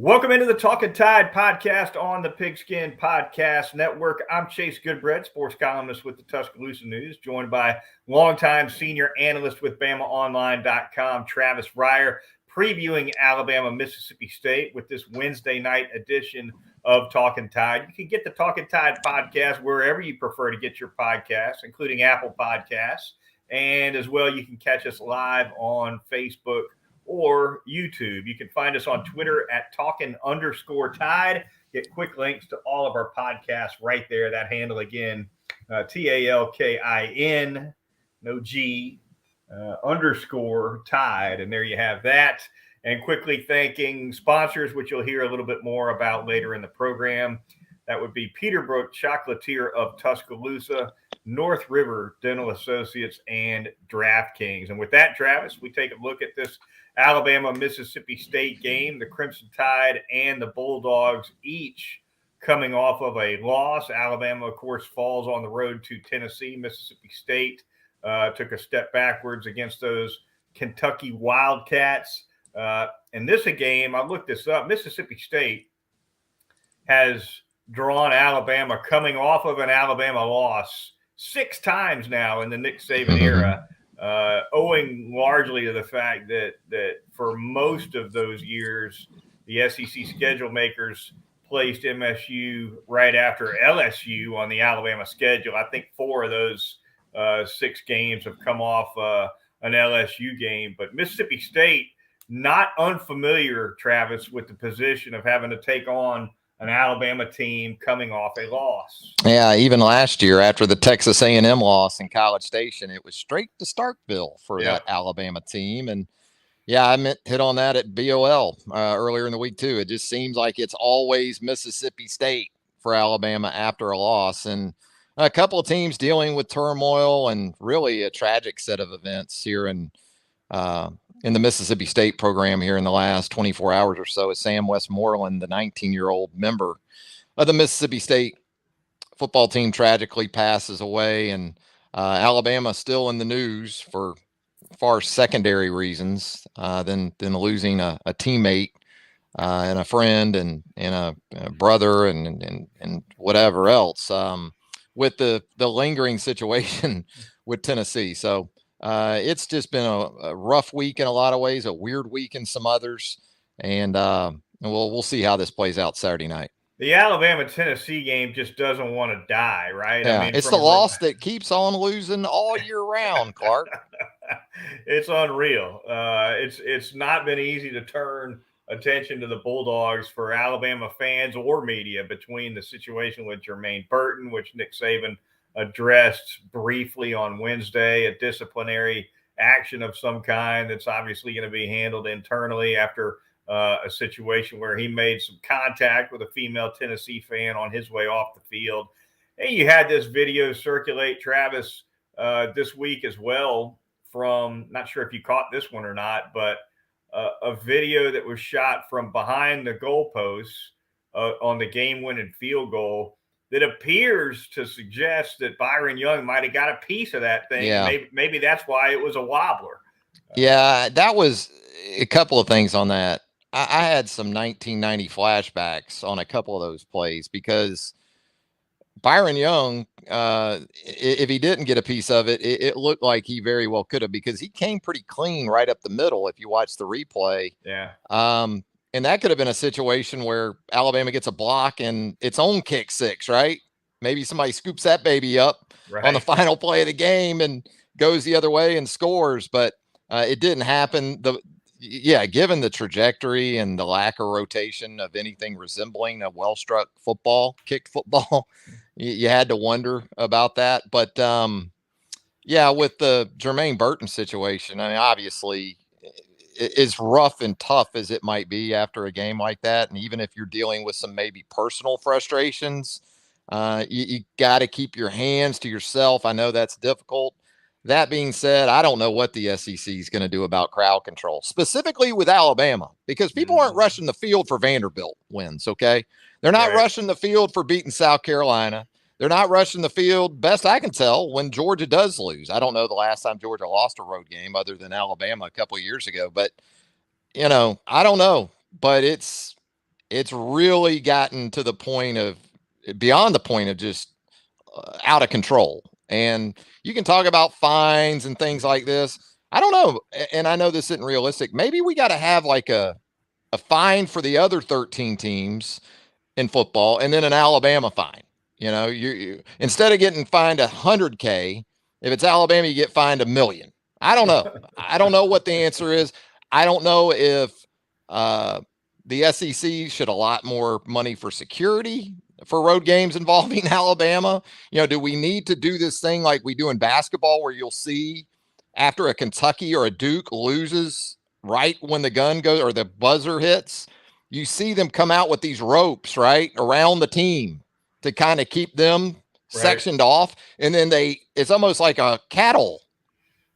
Welcome into the Talkin Tide podcast on the Pigskin Podcast Network. I'm Chase Goodbread, sports columnist with the Tuscaloosa News, joined by longtime senior analyst with BamaOnline.com, Travis Reier, previewing Alabama, Mississippi State with this Wednesday night edition of Talkin Tide. You can get the Talkin Tide podcast wherever you prefer to get your podcasts, including Apple Podcasts. And as well, you can catch us live on Facebook or YouTube. You can find us on Twitter at Talkin_Tide. Get quick links to all of our podcasts right there. That handle again, TALKIN, no G, underscore Tide. And there you have that. And quickly thanking sponsors, which you'll hear a little bit more about later in the program. That would be Peterbrook Chocolatier of Tuscaloosa, North River Dental Associates, and DraftKings. And with that, Travis, we take a look at this Alabama-Mississippi State game. The Crimson Tide and the Bulldogs each coming off of a loss. Alabama, of course, falls on the road to Tennessee. Mississippi State took a step backwards against those Kentucky Wildcats. And this a game, I looked this up, Mississippi State has drawn Alabama coming off of an Alabama loss 6 times now in the Nick Saban era. Owing largely to the fact that for most of those years, the SEC schedule makers placed MSU right after LSU on the Alabama schedule. I think 4 of those 6 games have come off an LSU game. But Mississippi State, not unfamiliar, Travis, with the position of having to take on an Alabama team coming off a loss. Yeah, even last year after the Texas A&M loss in College Station, it was straight to Starkville for that Alabama team. And yeah, I hit on that at BOL earlier in the week too. It just seems like it's always Mississippi State for Alabama after a loss. And a couple of teams dealing with turmoil and really a tragic set of events here in the Mississippi State program here in the last 24 hours or so, is Sam Westmoreland, the 19-year-old member of the Mississippi State football team, tragically passes away. And Alabama still in the news for far secondary reasons than losing a teammate and a friend and a brother and whatever else with the lingering situation with Tennessee. So it's just been a rough week in a lot of ways, a weird week in some others, and we'll see how this plays out Saturday night. The Alabama-Tennessee game just doesn't want to die, right? Yeah, I mean, it's the loss that keeps on losing all year round, Clark. It's unreal. It's not been easy to turn attention to the Bulldogs for Alabama fans or media between the situation with Jermaine Burton, which Nick Saban addressed briefly on Wednesday, a disciplinary action of some kind that's obviously going to be handled internally after a situation where he made some contact with a female Tennessee fan on his way off the field. And you had this video circulate, Travis, this week as well from, not sure if you caught this one or not, but a video that was shot from behind the goalposts on the game-winning field goal that appears to suggest that Byron Young might have got a piece of that thing. Yeah. Maybe that's why it was a wobbler. Yeah, that was a couple of things on that. I had some 1990 flashbacks on a couple of those plays because Byron Young, if he didn't get a piece of it, it looked like he very well could have, because he came pretty clean right up the middle if you watch the replay. Yeah. And that could have been a situation where Alabama gets a block and its own kick 6, right? Maybe somebody scoops that baby up on the final play of the game and goes the other way and scores, but it didn't happen. Given the trajectory and the lack of rotation of anything resembling a well-struck football, kicked football, you had to wonder about that. But with the Jermaine Burton situation, I mean, obviously, as rough and tough as it might be after a game like that, and even if you're dealing with some maybe personal frustrations, you got to keep your hands to yourself. I know that's difficult. That being said, I don't know what the SEC is going to do about crowd control, specifically with Alabama, because people aren't rushing the field for Vanderbilt wins, okay? They're not rushing the field for beating South Carolina. They're not rushing the field, best I can tell, when Georgia does lose. I don't know the last time Georgia lost a road game other than Alabama a couple of years ago. But, I don't know. But it's it's really gotten to the point of beyond the point of just out of control. And you can talk about fines and things like this. I don't know. And I know this isn't realistic. Maybe we got to have like a fine for the other 13 teams in football and then an Alabama fine. You know, you instead of getting fined 100K, if it's Alabama, you get fined $1 million. I don't know. I don't know what the answer is. I don't know if uh, the SEC should allot more money for security for road games involving Alabama. You know, do we need to do this thing like we do in basketball where you'll see after a Kentucky or a Duke loses right when the gun goes or the buzzer hits, you see them come out with these ropes right around the team to kind of keep them Right. sectioned off, and then it's almost like a cattle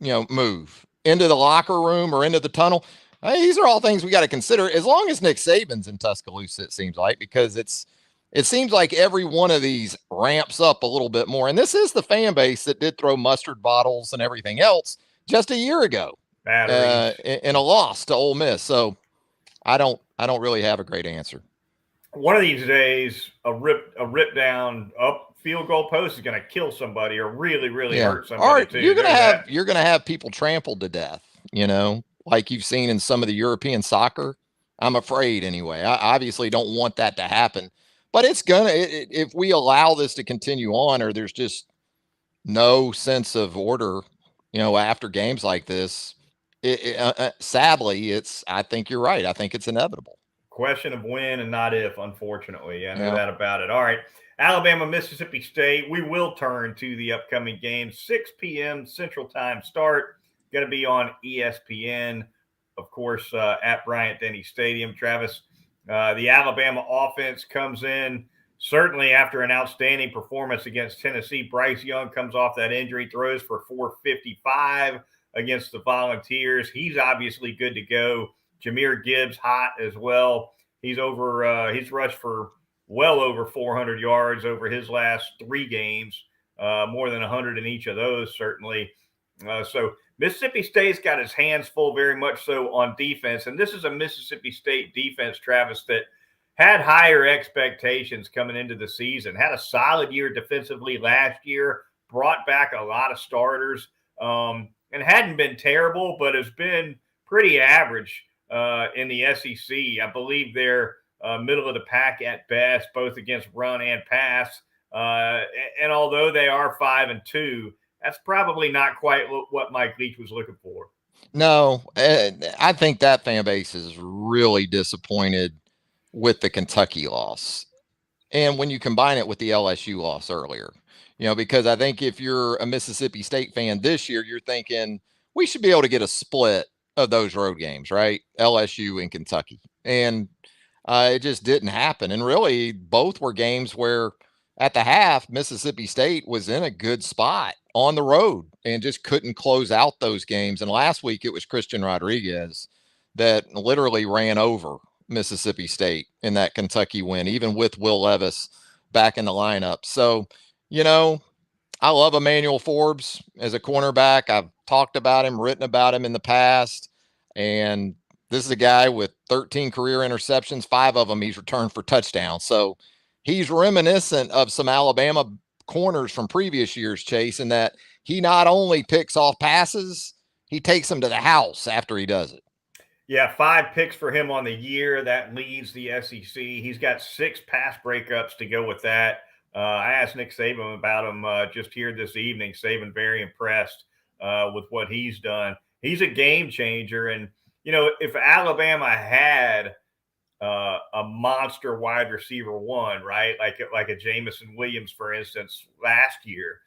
move into the locker room or into the tunnel. These are all things we got to consider as long as Nick Saban's in Tuscaloosa, it seems like, because it seems like every one of these ramps up a little bit more. And this is the fan base that did throw mustard bottles and everything else just a year ago Batteries. in a loss to Ole Miss. So I don't really have a great answer. One of these days, a rip down up field goal post is going to kill somebody or really hurt somebody Or too. you're gonna have people trampled to death, like you've seen in some of the European soccer. I'm afraid anyway. I obviously don't want that to happen, but it's if we allow this to continue on, or there's just no sense of order, after games like this. Sadly, I think you're right. I think it's inevitable. Question of when and not if, unfortunately. Yeah, no Yeah. doubt about it. All right. Alabama, Mississippi State. We will turn to the upcoming game. 6 p.m. Central Time start. Going to be on ESPN, of course, at Bryant Denny Stadium. Travis, the Alabama offense comes in certainly after an outstanding performance against Tennessee. Bryce Young comes off that injury, throws for 455 against the Volunteers. He's obviously good to go. Jahmyr Gibbs hot as well. He's rushed for well over 400 yards over his last 3 games, more than 100 in each of those, certainly. So Mississippi State's got his hands full, very much so, on defense. And this is a Mississippi State defense, Travis, that had higher expectations coming into the season, had a solid year defensively last year, brought back a lot of starters, and hadn't been terrible, but has been pretty average in the SEC. I believe they're middle of the pack at best, both against run and pass. And although they are 5-2, that's probably not quite what Mike Leach was looking for. No, I think that fan base is really disappointed with the Kentucky loss. And when you combine it with the LSU loss earlier, because I think if you're a Mississippi State fan this year, you're thinking we should be able to get a split of those road games, right? LSU and Kentucky. And it just didn't happen. And really, both were games where at the half, Mississippi State was in a good spot on the road and just couldn't close out those games. And last week, it was Christian Rodriguez that literally ran over Mississippi State in that Kentucky win, even with Will Levis back in the lineup. So, I love Emmanuel Forbes as a cornerback. I've talked about him, written about him in the past. And this is a guy with 13 career interceptions, 5 of them he's returned for touchdowns. So he's reminiscent of some Alabama corners from previous years, Chase, in that he not only picks off passes, he takes them to the house after he does it. Yeah, 5 picks for him on the year. That leads the SEC. He's got 6 pass breakups to go with that. I asked Nick Saban about him just here this evening. Saban very impressed with what he's done. He's a game changer. And, if Alabama had a monster wide receiver one, right, like a Jamison Williams, for instance, last year,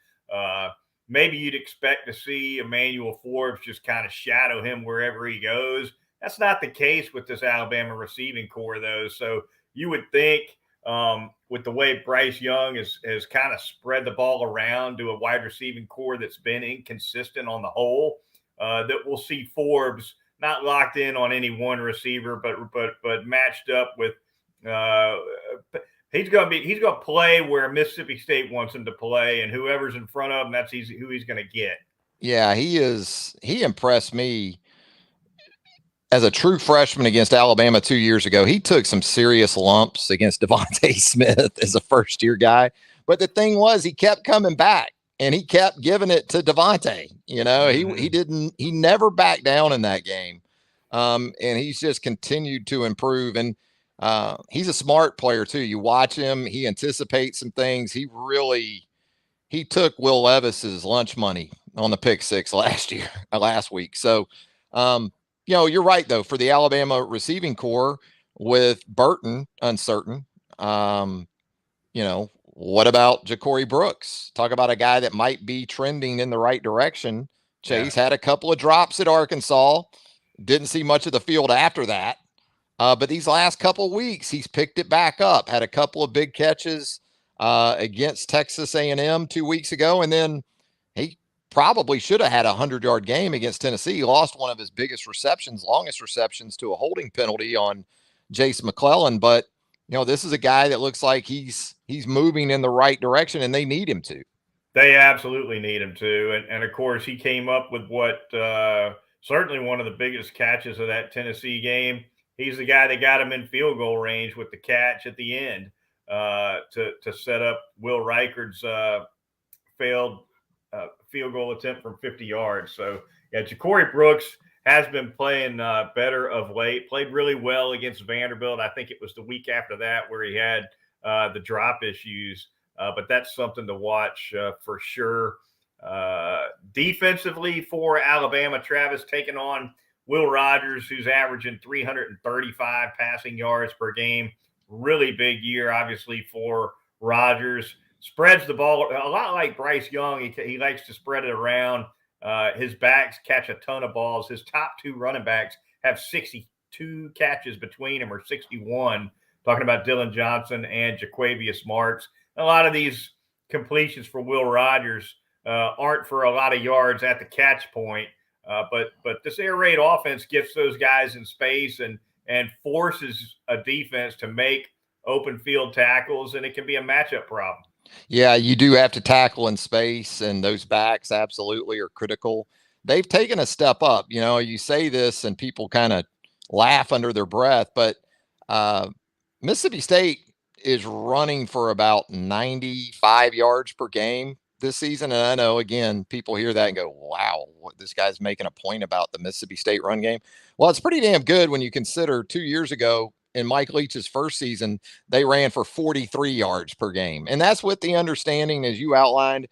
maybe you'd expect to see Emmanuel Forbes just kind of shadow him wherever he goes. That's not the case with this Alabama receiving core, though. So you would think with the way Bryce Young has kind of spread the ball around to a wide receiving core that's been inconsistent on the whole, that we'll see Forbes not locked in on any one receiver, but matched up with. He's going to play where Mississippi State wants him to play, and whoever's in front of him, that's who he's going to get. Yeah, he impressed me as a true freshman against Alabama 2 years ago, he took some serious lumps against Devontae Smith as a first-year guy. But the thing was, he kept coming back and he kept giving it to Devontae. He never backed down in that game. And he's just continued to improve. And he's a smart player too. You watch him, he anticipates some things. He took Will Levis's lunch money on the pick six last week. So, you're right though, for the Alabama receiving core with Burton uncertain. What about Ja'Cory Brooks? Talk about a guy that might be trending in the right direction. Chase had a couple of drops at Arkansas. Didn't see much of the field after that. But these last couple of weeks, he's picked it back up, had a couple of big catches against Texas A&M 2 weeks ago. And then he probably should have had a 100-yard game against Tennessee. He lost one of his longest receptions to a holding penalty on Jace McClellan. But, this is a guy that looks like he's moving in the right direction, and they need him to. They absolutely need him to. And of course, he came up with what certainly one of the biggest catches of that Tennessee game. He's the guy that got him in field goal range with the catch at the end to set up Will Reichard's failed field goal attempt from 50 yards. So, Ja'Cory Brooks has been playing better of late, played really well against Vanderbilt. I think it was the week after that where he had the drop issues. But that's something to watch for sure. Defensively for Alabama, Travis taking on Will Rogers, who's averaging 335 passing yards per game. Really big year, obviously, for Rogers. Spreads the ball a lot like Bryce Young. He likes to spread it around. His backs catch a ton of balls. His top two running backs have 62 catches between them, or 61. Talking about Dylan Johnson and Jaquavius Marks. A lot of these completions for Will Rogers aren't for a lot of yards at the catch point. But this air raid offense gets those guys in space and forces a defense to make open field tackles, and it can be a matchup problem. Yeah, you do have to tackle in space, and those backs absolutely are critical. They've taken a step up. You say this and people kind of laugh under their breath, but Mississippi State is running for about 95 yards per game this season. And I know, again, people hear that and go, wow, this guy's making a point about the Mississippi State run game. Well, it's pretty damn good when you consider 2 years ago in Mike Leach's first season, they ran for 43 yards per game. And that's with the understanding, as you outlined,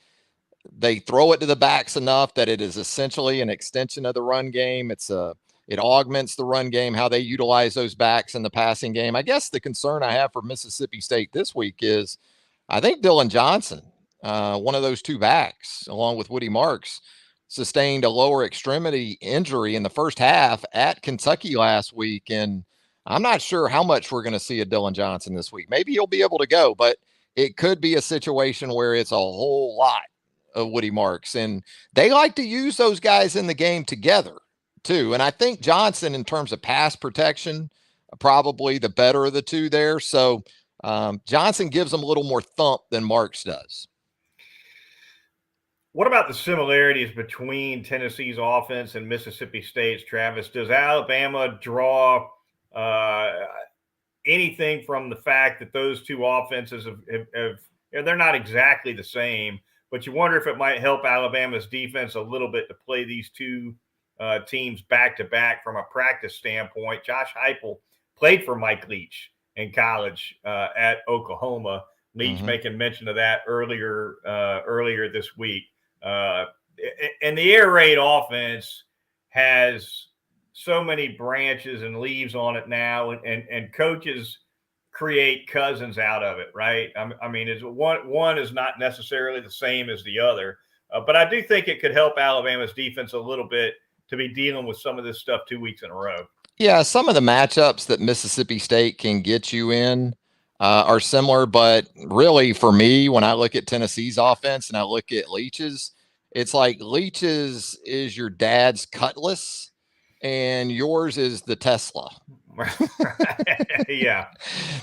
they throw it to the backs enough that it is essentially an extension of the run game. It augments the run game, how they utilize those backs in the passing game. I guess the concern I have for Mississippi State this week is I think Dylan Johnson, one of those two backs, along with Woody Marks, sustained a lower extremity injury in the first half at Kentucky last week. And I'm not sure how much we're going to see of Dylan Johnson this week. Maybe he'll be able to go, but it could be a situation where it's a whole lot of Woody Marks. And they like to use those guys in the game together too. And I think Johnson, in terms of pass protection, probably the better of the two there. So Johnson gives them a little more thump than Marks does. What about the similarities between Tennessee's offense and Mississippi State's, Travis? Does Alabama draw anything from the fact that those two offenses have they're not exactly the same, but you wonder if it might help Alabama's defense a little bit to play these two teams back to back from a practice standpoint? Josh Heupel played for Mike Leach in college at Oklahoma. Leach making mention of that earlier this week. And the air raid offense has so many branches and leaves on it now, and coaches create cousins out of it, right? I mean, one is not necessarily the same as the other, but I do think it could help Alabama's defense a little bit to be dealing with some of this stuff 2 weeks in a row. Yeah, some of the matchups that Mississippi State can get you in are similar, but really for me, when I look at Tennessee's offense and I look at Leach's, it's like Leach's is your dad's Cutlass and yours is the Tesla. Yeah.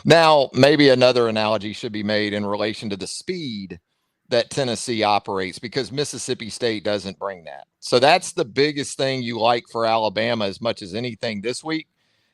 Now, maybe another analogy should be made in relation to the speed that Tennessee operates, because Mississippi State doesn't bring that. So that's the biggest thing you like for Alabama as much as anything this week,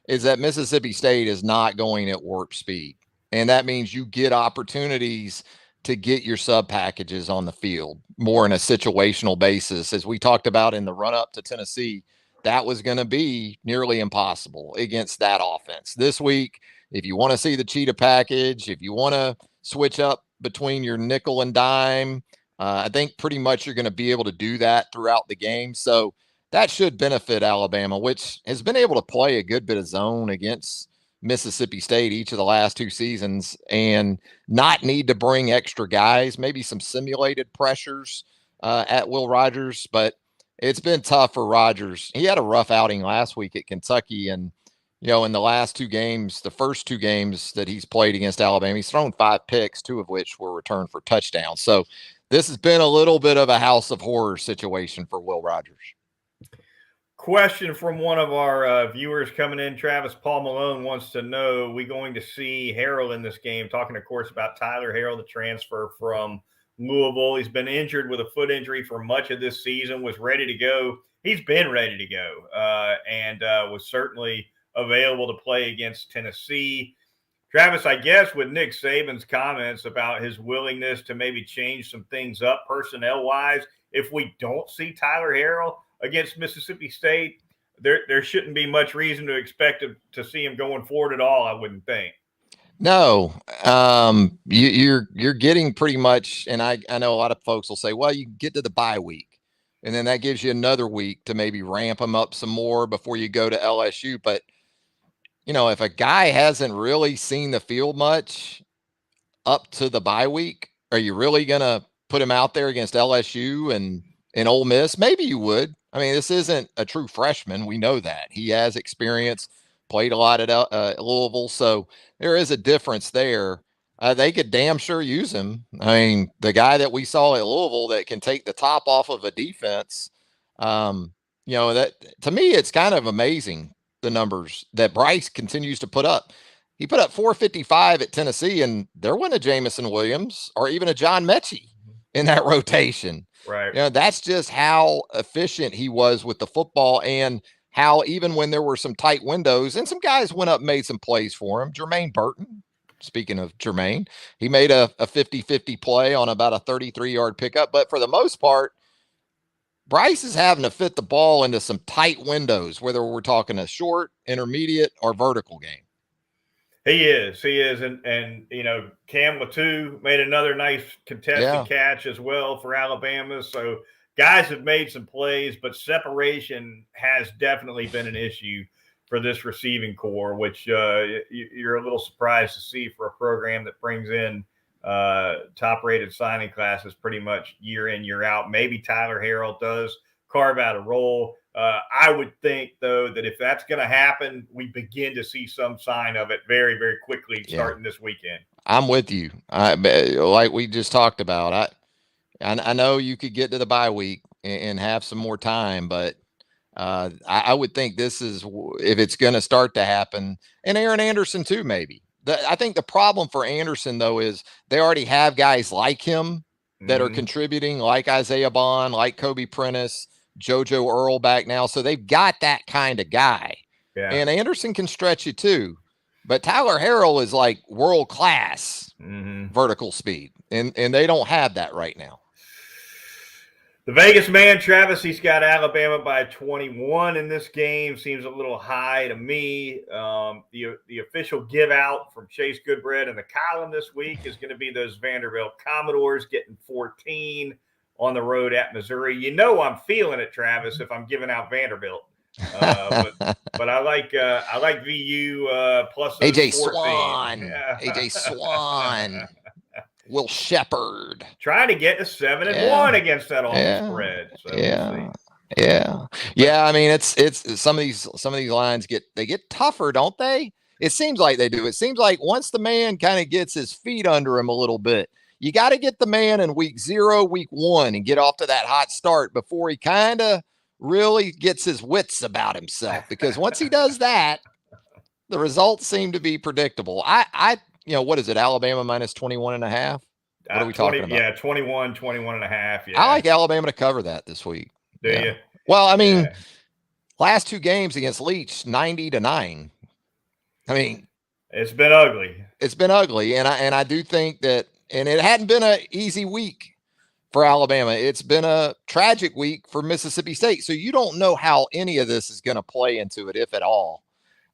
is that Mississippi State is not going at warp speed. And that means you get opportunities to get your sub packages on the field more in a situational basis. As we talked about in the run up to Tennessee, that was going to be nearly impossible against that offense. This week, if you want to see the cheetah package, if you want to switch up between your nickel and dime, I think pretty much you're going to be able to do that throughout the game. So that should benefit Alabama, which has been able to play a good bit of zone against Mississippi State each of the last 2 seasons and not need to bring extra guys, maybe some simulated pressures at Will Rogers, but it's been tough for Rogers. He had a rough outing last week at Kentucky, and in the last 2 games, the first 2 games that he's played against Alabama, he's thrown 5 picks, 2 of which were returned for touchdowns. So this has been a little bit of a house of horrors situation for Will Rogers. Question from one of our viewers coming in. Travis, Paul Malone wants to know, we going to see Harrell in this game? Talking, of course, about Tyler Harrell, the transfer from Louisville. He's been injured with a foot injury for much of this season, was ready to go. He's been ready to go and was certainly available to play against Tennessee. Travis, I guess with Nick Saban's comments about his willingness to maybe change some things up personnel-wise, if we don't see Tyler Harrell against Mississippi State, there shouldn't be much reason to expect to see him going forward at all, I wouldn't think. No, you're getting pretty much, and I know a lot of folks will say, well, you get to the bye week, and then that gives you another week to maybe ramp them up some more before you go to LSU. But, if a guy hasn't really seen the field much up to the bye week, are you really going to put him out there against LSU and Ole Miss? Maybe you would. I mean, this isn't a true freshman. We know that. He has experience, played a lot at Louisville, so there is a difference there. They could damn sure use him. I mean, the guy that we saw at Louisville that can take the top off of a defense, that to me, it's kind of amazing, the numbers that Bryce continues to put up. He put up 455 at Tennessee, and there wasn't a Jamison Williams or even a John Mechie in that rotation. Right. That's just how efficient he was with the football, and how even when there were some tight windows and some guys went up and made some plays for him. Jermaine Burton, speaking of Jermaine, he made a 50-50 play on about a 33-yard pickup. But for the most part, Bryce is having to fit the ball into some tight windows, whether we're talking a short, intermediate, or vertical game. He is. And Cam Latu made another nice contested catch as well for Alabama. So guys have made some plays, but separation has definitely been an issue for this receiving core, which you're a little surprised to see for a program that brings in top-rated signing classes pretty much year in, year out. Maybe Tyler Harrell does carve out a role. I would think, though, that if that's going to happen, we begin to see some sign of it very, very quickly starting this weekend. I'm with you. Like we just talked about, I know you could get to the bye week and have some more time, but I would think this is, if it's going to start to happen, and Aaron Anderson too, maybe. I think the problem for Anderson, though, is they already have guys like him that are contributing, like Isaiah Bond, like Kobe Prentice, JoJo Earl back now. So they've got that kind of guy. Yeah. And Anderson can stretch you too. But Tyler Harrell is like world-class vertical speed, and they don't have that right now. The Vegas man, Travis, he's got Alabama by 21 in this game. Seems a little high to me. The official give out from Chase Goodbread and the column this week is going to be those Vanderbilt Commodores getting 14 on the road at Missouri. I'm feeling it, Travis, if I'm giving out Vanderbilt. But I like VU plus AJ Swan. Yeah. AJ Swan. Will Shepherd trying to get to 7-1 against that on the spread. So yeah. I mean, it's some of these lines get tougher, don't they? It seems like they do. It seems like once the man kind of gets his feet under him a little bit, you got to get the man in week 0, week 1, and get off to that hot start before he kind of really gets his wits about himself. Because once he does that, the results seem to be predictable. What is it? Alabama minus 21.5. What are we talking about? Yeah, 21.5. Yeah. I like Alabama to cover that this week. Do you? Well, I mean, last 2 games against Leach, 90-9. I mean, it's been ugly. It's been ugly, and I do think that, and it hadn't been an easy week for Alabama. It's been a tragic week for Mississippi State. So you don't know how any of this is going to play into it, if at all.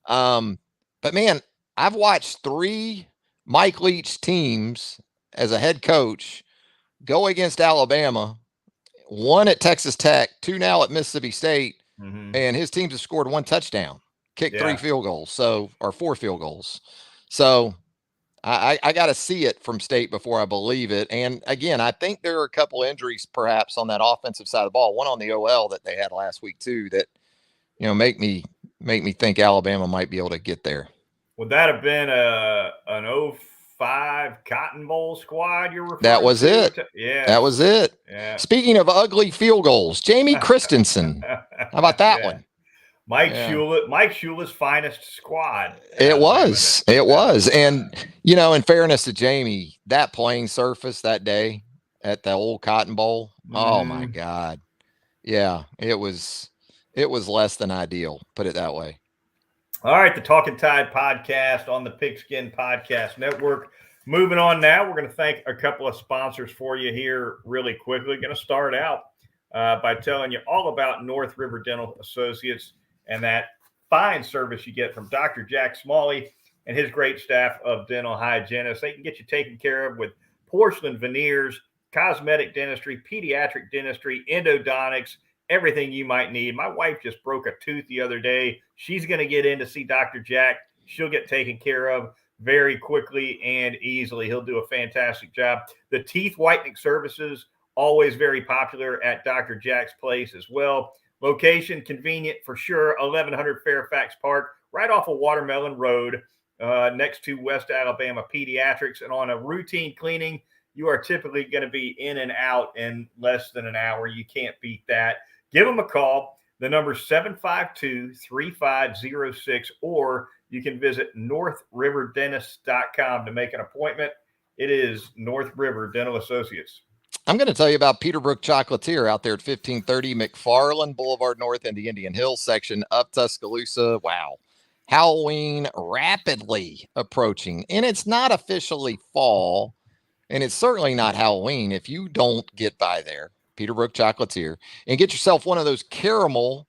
But man, I've watched 3 Mike Leach teams as a head coach go against Alabama, 1 at Texas Tech, 2 now at Mississippi State, and his teams have scored 1 touchdown, kicked 3 field goals, or 4 field goals. So I got to see it from State before I believe it. And again, I think there are a couple injuries perhaps on that offensive side of the ball, one on the OL that they had last week too, that, make me think Alabama might be able to get there. Would that have been an 05 Cotton Bowl squad you're referring to? That was it. Yeah. That was it. Yeah. Speaking of ugly field goals, Jamie Christensen. How about that one? Mike Shula's finest squad. It was. And, in fairness to Jamie, that playing surface that day at the old Cotton Bowl, oh my God. Yeah, it was less than ideal, put it that way. All right, the Talkin Tide podcast on the Pigskin Podcast Network. Moving on now, we're going to thank a couple of sponsors for you here really quickly. Going to start out by telling you all about North River Dental Associates and that fine service you get from Dr. Jack Smalley and his great staff of dental hygienists. They can get you taken care of with porcelain veneers, cosmetic dentistry, pediatric dentistry, endodontics, everything you might need. My wife just broke a tooth the other day. She's going to get in to see Dr. Jack. She'll get taken care of very quickly and easily. He'll do a fantastic job. The teeth whitening services, always very popular at Dr. Jack's place as well. Location, convenient for sure, 1100 Fairfax Park, right off of Watermelon Road, next to West Alabama Pediatrics. And on a routine cleaning, you are typically going to be in and out in less than an hour. You can't beat that. Give them a call. The number is 752-3506, or you can visit northriverdentist.com to make an appointment. It is North River Dental Associates. I'm going to tell you about Peterbrook Chocolatier out there at 1530 McFarland Boulevard North in the Indian Hills section of Tuscaloosa. Wow. Halloween rapidly approaching, and it's not officially fall, and it's certainly not Halloween if you don't get by there, Peterbrook Chocolatier, and get yourself one of those caramel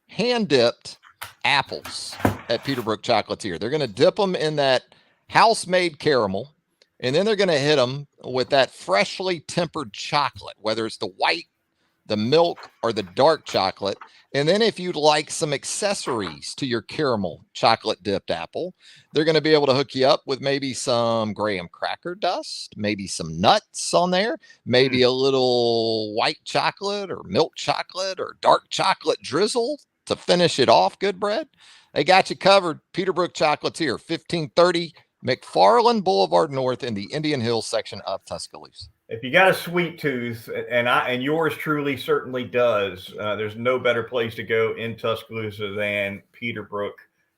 hand-dipped apples at Peterbrook Chocolatier. They're going to dip them in that house-made caramel, and then they're going to hit them with that freshly tempered chocolate, whether it's the white, the milk, or the dark chocolate. And then if you'd like some accessories to your caramel chocolate dipped apple, they're going to be able to hook you up with maybe some graham cracker dust, maybe some nuts on there, maybe a little white chocolate or milk chocolate or dark chocolate drizzle to finish it off. Goodbread. They got you covered. Peterbrook Chocolatier, 1530 McFarland Boulevard North in the Indian Hills section of Tuscaloosa. If you got a sweet tooth, and yours truly certainly does, there's no better place to go in Tuscaloosa than Peterbrook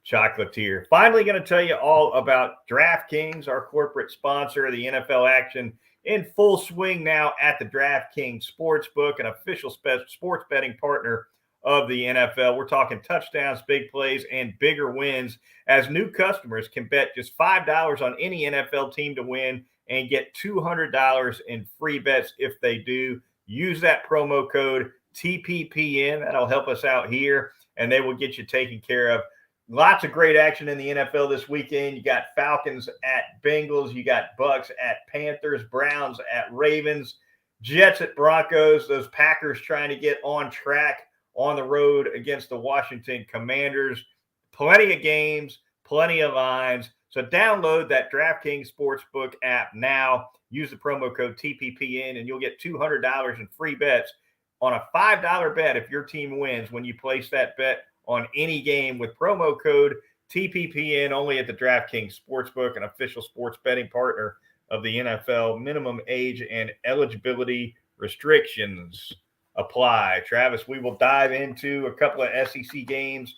Chocolatier. Finally, going to tell you all about DraftKings, our corporate sponsor of the NFL action in full swing now at the DraftKings Sportsbook, an official sports betting partner of the NFL. We're talking touchdowns, big plays, and bigger wins as new customers can bet just $5 on any NFL team to win and get $200 in free bets if they do. Use that promo code TPPN. That'll help us out here, and they will get you taken care of. Lots of great action in the NFL this weekend. You got Falcons at Bengals. You got Bucks at Panthers, Browns at Ravens, Jets at Broncos. Those Packers trying to get on track on the road against the Washington Commanders. Plenty of games, plenty of lines. So download that DraftKings Sportsbook app now. Use the promo code TPPN, and you'll get $200 in free bets on a $5 bet if your team wins when you place that bet on any game with promo code TPPN only at the DraftKings Sportsbook, an official sports betting partner of the NFL. Minimum age and eligibility restrictions apply. Travis, we will dive into a couple of SEC games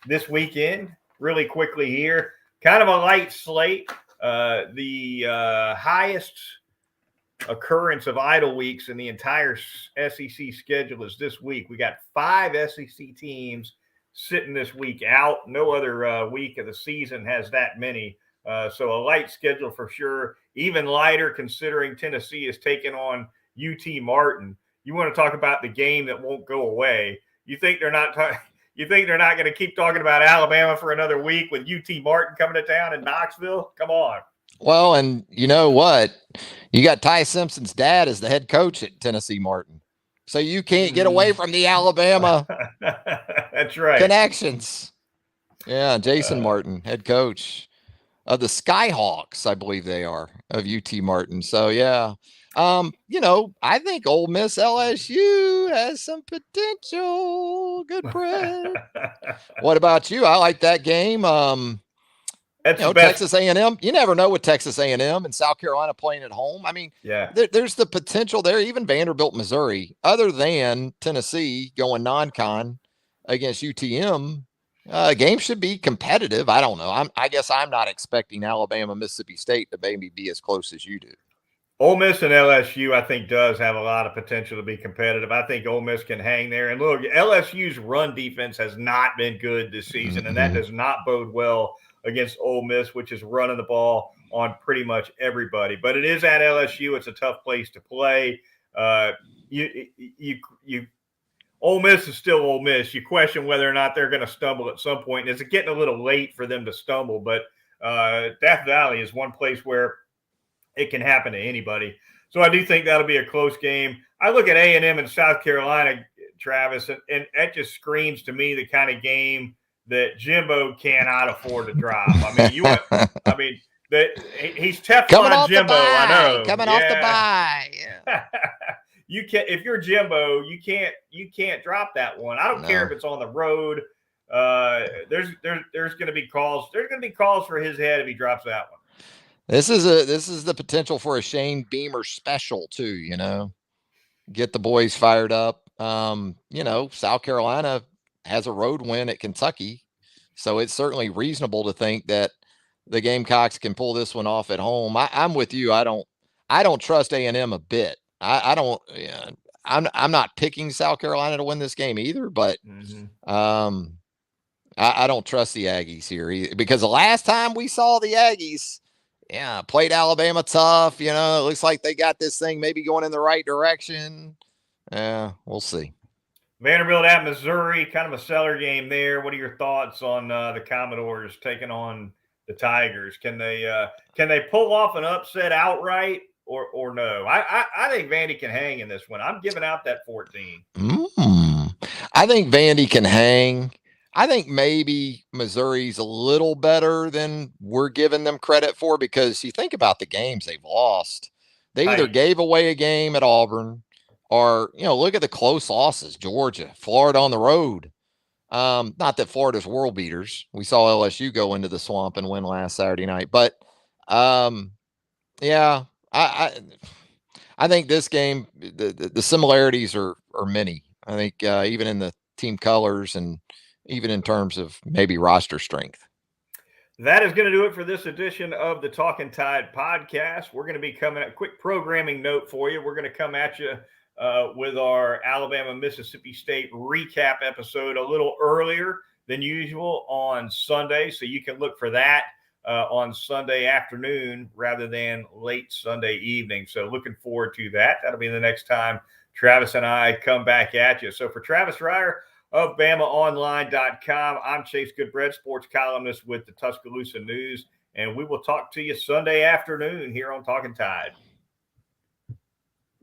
this weekend really quickly here. Kind of a light slate. The highest occurrence of idle weeks in the entire SEC schedule is this week. We got 5 SEC teams sitting this week out. No other week of the season has that many. So a light schedule for sure. Even lighter considering Tennessee is taking on UT Martin. You want to talk about the game that won't go away. You think they're not you think they're not going to keep talking about Alabama for another week with UT Martin coming to town in Knoxville? Come on. Well, and you know what? You got Ty Simpson's dad as the head coach at Tennessee Martin. So you can't get away from the Alabama That's right. connections. Yeah, Jason Martin, head coach of the Skyhawks, I believe they are, of UT Martin. So yeah. You know, I think Ole Miss LSU has some potential. Goodbread. What about you? I like that game. That's Texas A&M. You never know with Texas A&M and South Carolina playing at home. I mean, there's the potential there. Even Vanderbilt, Missouri, other than Tennessee going non-con against UTM, game should be competitive. I don't know. I guess I'm not expecting Alabama, Mississippi State to maybe be as close as you do. Ole Miss and LSU, I think, does have a lot of potential to be competitive. I think Ole Miss can hang there. And look, LSU's run defense has not been good this season, and that does not bode well against Ole Miss, which is running the ball on pretty much everybody. But it is at LSU. It's a tough place to play. Ole Miss is still Ole Miss. You question whether or not they're going to stumble at some point. And it's getting a little late for them to stumble, but Death Valley is one place where it can happen to anybody. So I do think that'll be a close game. I look at A&M and South Carolina, Travis, and that just screams to me the kind of game that Jimbo cannot afford to drop. I mean, he's Teflon Jimbo. I know. Coming off the bye. Yeah. You can't, if you're Jimbo, you can't drop that one. I don't care if it's on the road. There's going to be calls. There's going to be calls for his head if he drops that one. This is the potential for a Shane Beamer special too, you know. Get the boys fired up. You know, South Carolina has a road win at Kentucky, so it's certainly reasonable to think that the Gamecocks can pull this one off at home. I'm with you. I don't trust A&M a bit. I don't. I'm not picking South Carolina to win this game either, but I don't trust the Aggies here either, because the last time we saw the Aggies, played Alabama tough. You know, it looks like they got this thing maybe going in the right direction. We'll see. Vanderbilt at Missouri, kind of a seller game there. What are your thoughts on the Commodores taking on the Tigers? Can they pull off an upset outright or no? I think Vandy can hang in this one. I'm giving out that 14. I think Vandy can hang. I think maybe Missouri's a little better than we're giving them credit for, because you think about the games they've lost. They either gave away a game at Auburn, or, you know, look at the close losses. Georgia, Florida on the road. Not that Florida's world beaters. We saw LSU go into the swamp and win last Saturday night. But, I think this game, the similarities are many. I think even in the team colors and even in terms of maybe roster strength. That is going to do it for this edition of the Talkin Tide podcast. We're going to be coming at a quick programming note for you. We're going to come at you with our Alabama-Mississippi State recap episode a little earlier than usual on Sunday. So you can look for that on Sunday afternoon rather than late Sunday evening. So looking forward to that. That'll be the next time Travis and I come back at you. So for Travis Reier of BamaOnline.com, I'm Chase Goodbread, sports columnist with the Tuscaloosa News, and we will talk to you Sunday afternoon here on Talkin Tide.